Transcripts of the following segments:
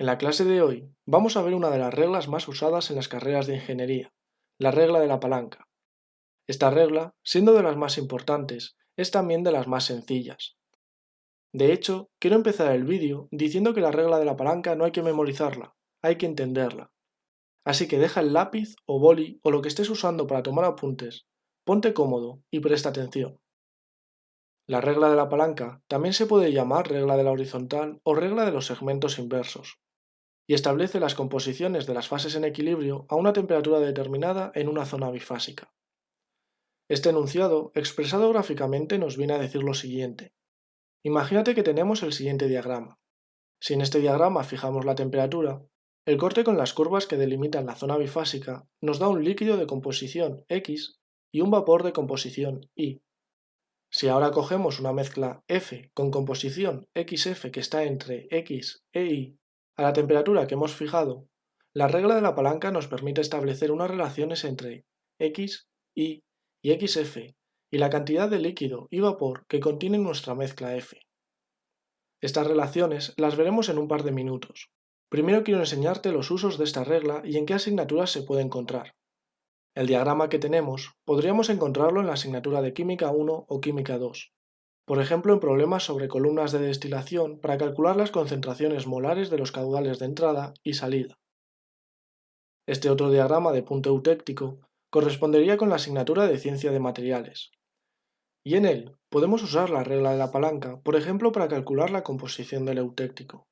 En la clase de hoy vamos a ver una de las reglas más usadas en las carreras de ingeniería, la regla de la palanca. Esta regla, siendo de las más importantes, es también de las más sencillas. De hecho, quiero empezar el vídeo diciendo que la regla de la palanca no hay que memorizarla, hay que entenderla. Así que deja el lápiz o boli o lo que estés usando para tomar apuntes, ponte cómodo y presta atención. La regla de la palanca también se puede llamar regla de la horizontal o regla de los segmentos inversos, y establece las composiciones de las fases en equilibrio a una temperatura determinada en una zona bifásica. Este enunciado, expresado gráficamente, nos viene a decir lo siguiente. Imagínate que tenemos el siguiente diagrama. Si en este diagrama fijamos la temperatura, el corte con las curvas que delimitan la zona bifásica nos da un líquido de composición X y un vapor de composición Y. Si ahora cogemos una mezcla F con composición XF que está entre X e Y, a la temperatura que hemos fijado, la regla de la palanca nos permite establecer unas relaciones entre X, Y y XF y la cantidad de líquido y vapor que contiene nuestra mezcla F. Estas relaciones las veremos en un par de minutos. Primero quiero enseñarte los usos de esta regla y en qué asignaturas se puede encontrar. El diagrama que tenemos podríamos encontrarlo en la asignatura de Química 1 o Química 2, por ejemplo en problemas sobre columnas de destilación para calcular las concentraciones molares de los caudales de entrada y salida. Este otro diagrama de punto eutéctico correspondería con la asignatura de Ciencia de Materiales, y en él podemos usar la regla de la palanca, por ejemplo para calcular la composición del eutéctico.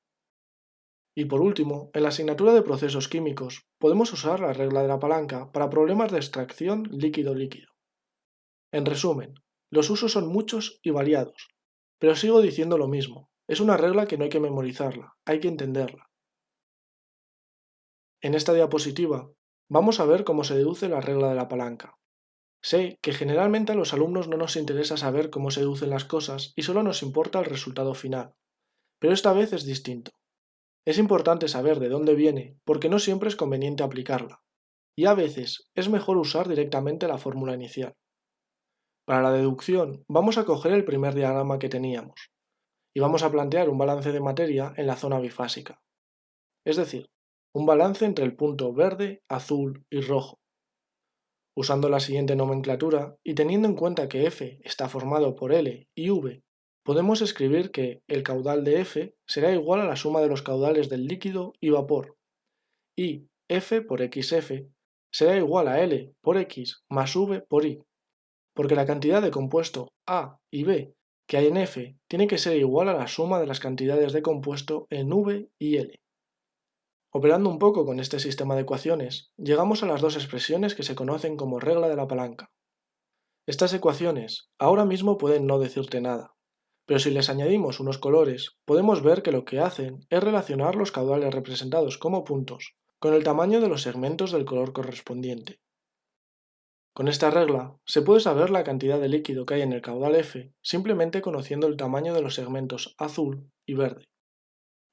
Y por último, en la asignatura de Procesos Químicos podemos usar la regla de la palanca para problemas de extracción líquido-líquido. En resumen, los usos son muchos y variados, pero sigo diciendo lo mismo, es una regla que no hay que memorizarla, hay que entenderla. En esta diapositiva vamos a ver cómo se deduce la regla de la palanca. Sé que generalmente a los alumnos no nos interesa saber cómo se deducen las cosas y solo nos importa el resultado final, pero esta vez es distinto. Es importante saber de dónde viene porque no siempre es conveniente aplicarla, y a veces es mejor usar directamente la fórmula inicial. Para la deducción vamos a coger el primer diagrama que teníamos y vamos a plantear un balance de materia en la zona bifásica, es decir, un balance entre el punto verde, azul y rojo. Usando la siguiente nomenclatura y teniendo en cuenta que F está formado por L y V, podemos escribir que el caudal de F será igual a la suma de los caudales del líquido y vapor, y F por XF será igual a L por X más V por Y, porque la cantidad de compuesto A y B que hay en F tiene que ser igual a la suma de las cantidades de compuesto en V y L. Operando un poco con este sistema de ecuaciones, llegamos a las dos expresiones que se conocen como regla de la palanca. Estas ecuaciones ahora mismo pueden no decirte nada, pero si les añadimos unos colores, podemos ver que lo que hacen es relacionar los caudales representados como puntos con el tamaño de los segmentos del color correspondiente. Con esta regla, se puede saber la cantidad de líquido que hay en el caudal F simplemente conociendo el tamaño de los segmentos azul y verde.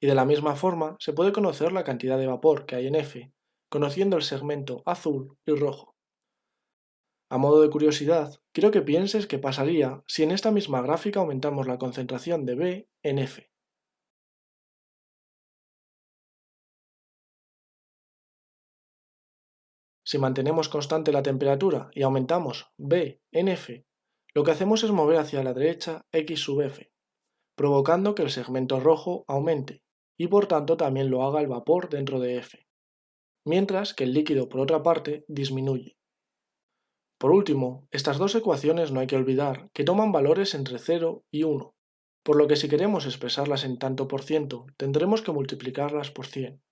Y de la misma forma, se puede conocer la cantidad de vapor que hay en F conociendo el segmento azul y rojo. A modo de curiosidad, quiero que pienses qué pasaría si en esta misma gráfica aumentamos la concentración de B en F. Si mantenemos constante la temperatura y aumentamos B en F, lo que hacemos es mover hacia la derecha X sub F, provocando que el segmento rojo aumente y por tanto también lo haga el vapor dentro de F, mientras que el líquido por otra parte disminuye. Por último, estas dos ecuaciones no hay que olvidar que toman valores entre 0 y 1, por lo que si queremos expresarlas en tanto por ciento tendremos que multiplicarlas por 100.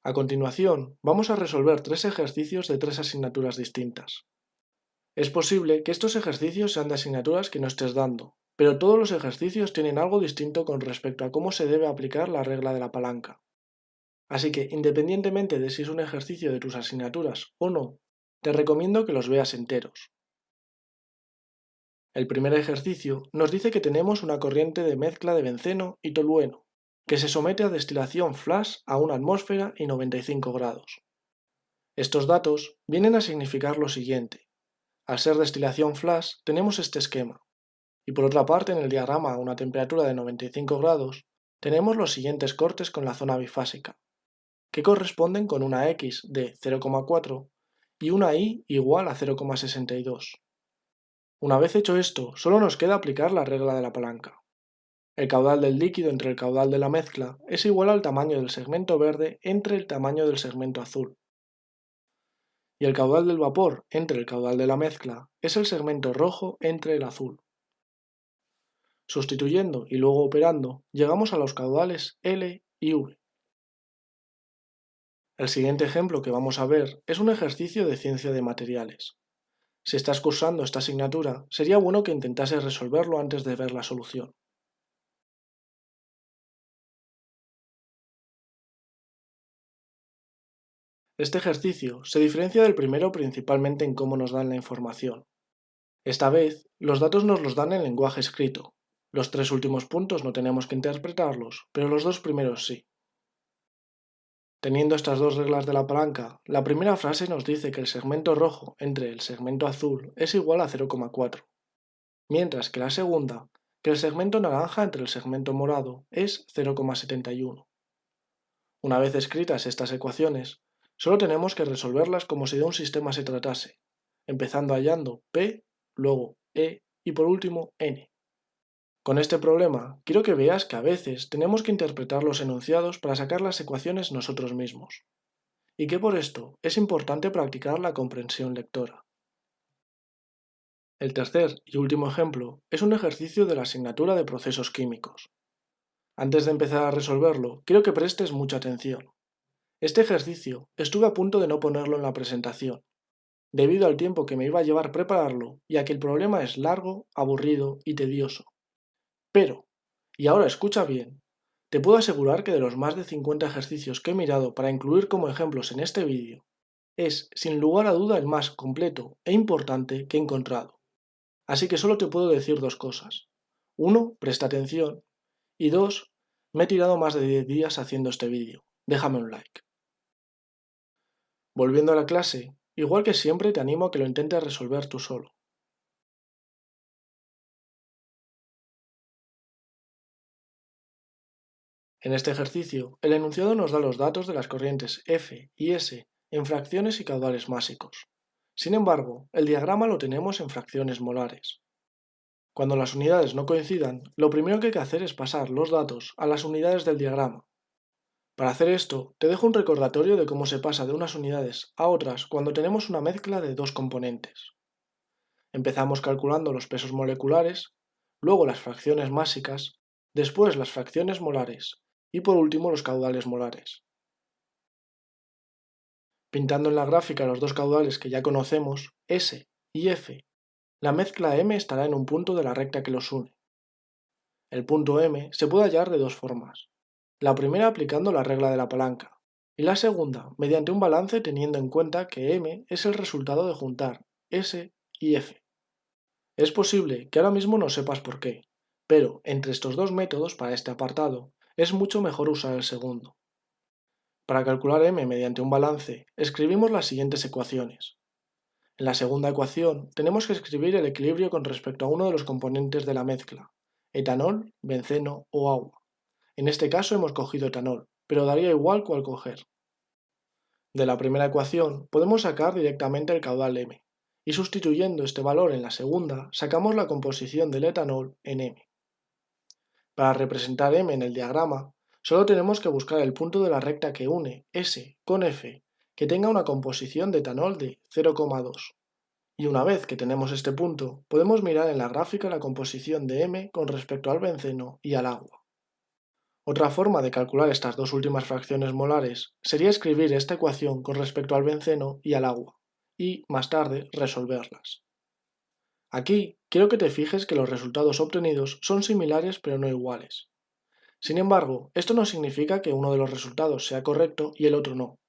A continuación, vamos a resolver tres ejercicios de tres asignaturas distintas. Es posible que estos ejercicios sean de asignaturas que no estés dando, pero todos los ejercicios tienen algo distinto con respecto a cómo se debe aplicar la regla de la palanca. Así que, independientemente de si es un ejercicio de tus asignaturas o no, te recomiendo que los veas enteros. El primer ejercicio nos dice que tenemos una corriente de mezcla de benceno y tolueno, que se somete a destilación flash a una atmósfera y 95 grados. Estos datos vienen a significar lo siguiente. Al ser destilación flash tenemos este esquema, y por otra parte en el diagrama a una temperatura de 95 grados tenemos los siguientes cortes con la zona bifásica, que corresponden con una x de 0,4 y una y igual a 0,62. Una vez hecho esto, solo nos queda aplicar la regla de la palanca. El caudal del líquido entre el caudal de la mezcla es igual al tamaño del segmento verde entre el tamaño del segmento azul. Y el caudal del vapor entre el caudal de la mezcla es el segmento rojo entre el azul. Sustituyendo y luego operando, llegamos a los caudales L y V. El siguiente ejemplo que vamos a ver es un ejercicio de ciencia de materiales. Si estás cursando esta asignatura, sería bueno que intentases resolverlo antes de ver la solución. Este ejercicio se diferencia del primero principalmente en cómo nos dan la información. Esta vez, los datos nos los dan en lenguaje escrito. Los tres últimos puntos no tenemos que interpretarlos, pero los dos primeros sí. Teniendo estas dos reglas de la palanca, la primera frase nos dice que el segmento rojo entre el segmento azul es igual a 0,4, mientras que la segunda, que el segmento naranja entre el segmento morado es 0,71. Una vez escritas estas ecuaciones, solo tenemos que resolverlas como si de un sistema se tratase, empezando hallando P, luego E y por último N. Con este problema, quiero que veas que a veces tenemos que interpretar los enunciados para sacar las ecuaciones nosotros mismos, y que por esto es importante practicar la comprensión lectora. El tercer y último ejemplo es un ejercicio de la asignatura de procesos químicos. Antes de empezar a resolverlo, quiero que prestes mucha atención. Este ejercicio estuve a punto de no ponerlo en la presentación, debido al tiempo que me iba a llevar prepararlo y a que el problema es largo, aburrido y tedioso. Pero, y ahora escucha bien, te puedo asegurar que de los más de 50 ejercicios que he mirado para incluir como ejemplos en este vídeo, es sin lugar a duda el más completo e importante que he encontrado. Así que solo te puedo decir dos cosas. Uno, presta atención. Y dos, me he tirado más de 10 días haciendo este vídeo. Déjame un like. Volviendo a la clase, igual que siempre te animo a que lo intentes resolver tú solo. En este ejercicio, el enunciado nos da los datos de las corrientes F y S en fracciones y caudales másicos. Sin embargo, el diagrama lo tenemos en fracciones molares. Cuando las unidades no coincidan, lo primero que hay que hacer es pasar los datos a las unidades del diagrama. Para hacer esto, te dejo un recordatorio de cómo se pasa de unas unidades a otras cuando tenemos una mezcla de dos componentes. Empezamos calculando los pesos moleculares, luego las fracciones másicas, después las fracciones molares y por último los caudales molares. Pintando en la gráfica los dos caudales que ya conocemos, S y F, la mezcla M estará en un punto de la recta que los une. El punto M se puede hallar de dos formas. La primera aplicando la regla de la palanca y la segunda mediante un balance teniendo en cuenta que M es el resultado de juntar S y F. Es posible que ahora mismo no sepas por qué, pero entre estos dos métodos para este apartado es mucho mejor usar el segundo. Para calcular M mediante un balance, escribimos las siguientes ecuaciones. En la segunda ecuación tenemos que escribir el equilibrio con respecto a uno de los componentes de la mezcla, etanol, benceno o agua. En este caso hemos cogido etanol, pero daría igual cuál coger. De la primera ecuación podemos sacar directamente el caudal M, y sustituyendo este valor en la segunda sacamos la composición del etanol en M. Para representar M en el diagrama, solo tenemos que buscar el punto de la recta que une S con F, que tenga una composición de etanol de 0,2. Y una vez que tenemos este punto, podemos mirar en la gráfica la composición de M con respecto al benceno y al agua. Otra forma de calcular estas dos últimas fracciones molares sería escribir esta ecuación con respecto al benceno y al agua, y, más tarde, resolverlas. Aquí, quiero que te fijes que los resultados obtenidos son similares pero no iguales. Sin embargo, esto no significa que uno de los resultados sea correcto y el otro no.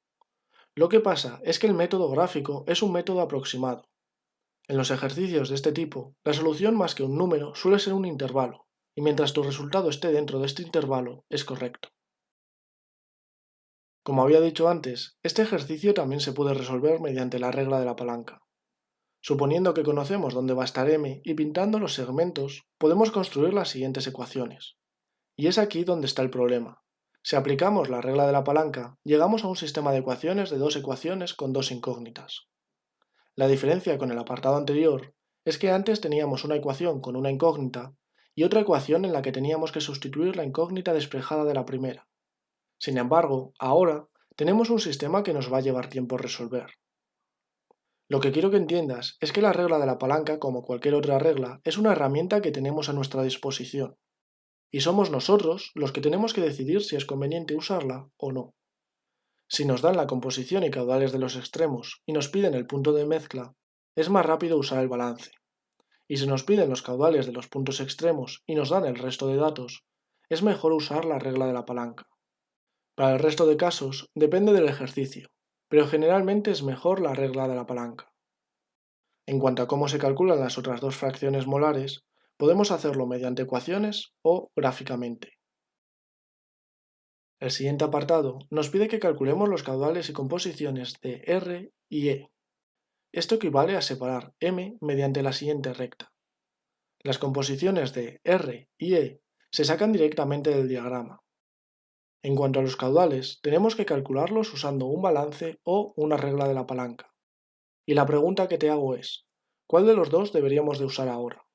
Lo que pasa es que el método gráfico es un método aproximado. En los ejercicios de este tipo, la solución más que un número suele ser un intervalo, y mientras tu resultado esté dentro de este intervalo, es correcto. Como había dicho antes, este ejercicio también se puede resolver mediante la regla de la palanca. Suponiendo que conocemos dónde va a estar M y pintando los segmentos, podemos construir las siguientes ecuaciones. Y es aquí donde está el problema. Si aplicamos la regla de la palanca, llegamos a un sistema de ecuaciones de dos ecuaciones con dos incógnitas. La diferencia con el apartado anterior es que antes teníamos una ecuación con una incógnita y otra ecuación en la que teníamos que sustituir la incógnita despejada de la primera. Sin embargo, ahora tenemos un sistema que nos va a llevar tiempo resolver. Lo que quiero que entiendas es que la regla de la palanca, como cualquier otra regla, es una herramienta que tenemos a nuestra disposición, y somos nosotros los que tenemos que decidir si es conveniente usarla o no. Si nos dan la composición y caudales de los extremos y nos piden el punto de mezcla, es más rápido usar el balance. Y si nos piden los caudales de los puntos extremos y nos dan el resto de datos, es mejor usar la regla de la palanca. Para el resto de casos, depende del ejercicio, pero generalmente es mejor la regla de la palanca. En cuanto a cómo se calculan las otras dos fracciones molares, podemos hacerlo mediante ecuaciones o gráficamente. El siguiente apartado nos pide que calculemos los caudales y composiciones de R y E. Esto equivale a separar M mediante la siguiente recta. Las composiciones de R y E se sacan directamente del diagrama. En cuanto a los caudales, tenemos que calcularlos usando un balance o una regla de la palanca. Y la pregunta que te hago es, ¿cuál de los dos deberíamos de usar ahora?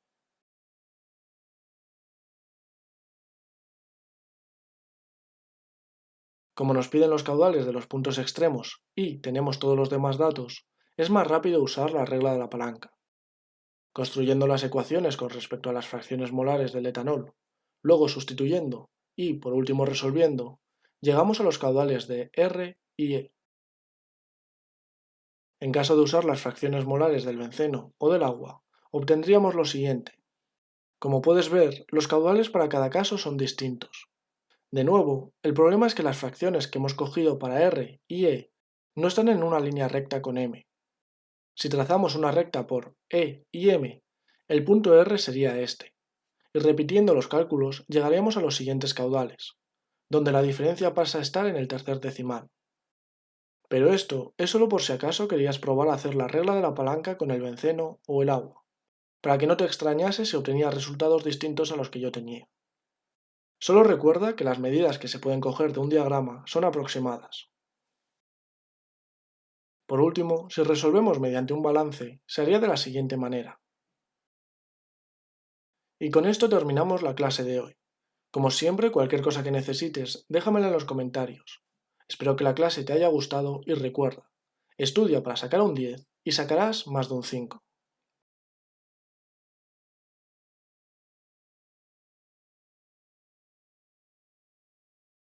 Como nos piden los caudales de los puntos extremos y tenemos todos los demás datos, es más rápido usar la regla de la palanca. Construyendo las ecuaciones con respecto a las fracciones molares del etanol, luego sustituyendo y, por último, resolviendo, llegamos a los caudales de R y E. En caso de usar las fracciones molares del benceno o del agua, obtendríamos lo siguiente. Como puedes ver, los caudales para cada caso son distintos. De nuevo, el problema es que las fracciones que hemos cogido para R y E no están en una línea recta con M. Si trazamos una recta por E y M, el punto R sería este, y repitiendo los cálculos llegaremos a los siguientes caudales, donde la diferencia pasa a estar en el tercer decimal. Pero esto es solo por si acaso querías probar a hacer la regla de la palanca con el benceno o el agua, para que no te extrañase si obtenías resultados distintos a los que yo tenía. Solo recuerda que las medidas que se pueden coger de un diagrama son aproximadas. Por último, si resolvemos mediante un balance, se haría de la siguiente manera. Y con esto terminamos la clase de hoy. Como siempre, cualquier cosa que necesites, déjamela en los comentarios. Espero que la clase te haya gustado y recuerda, estudia para sacar un 10 y sacarás más de un 5.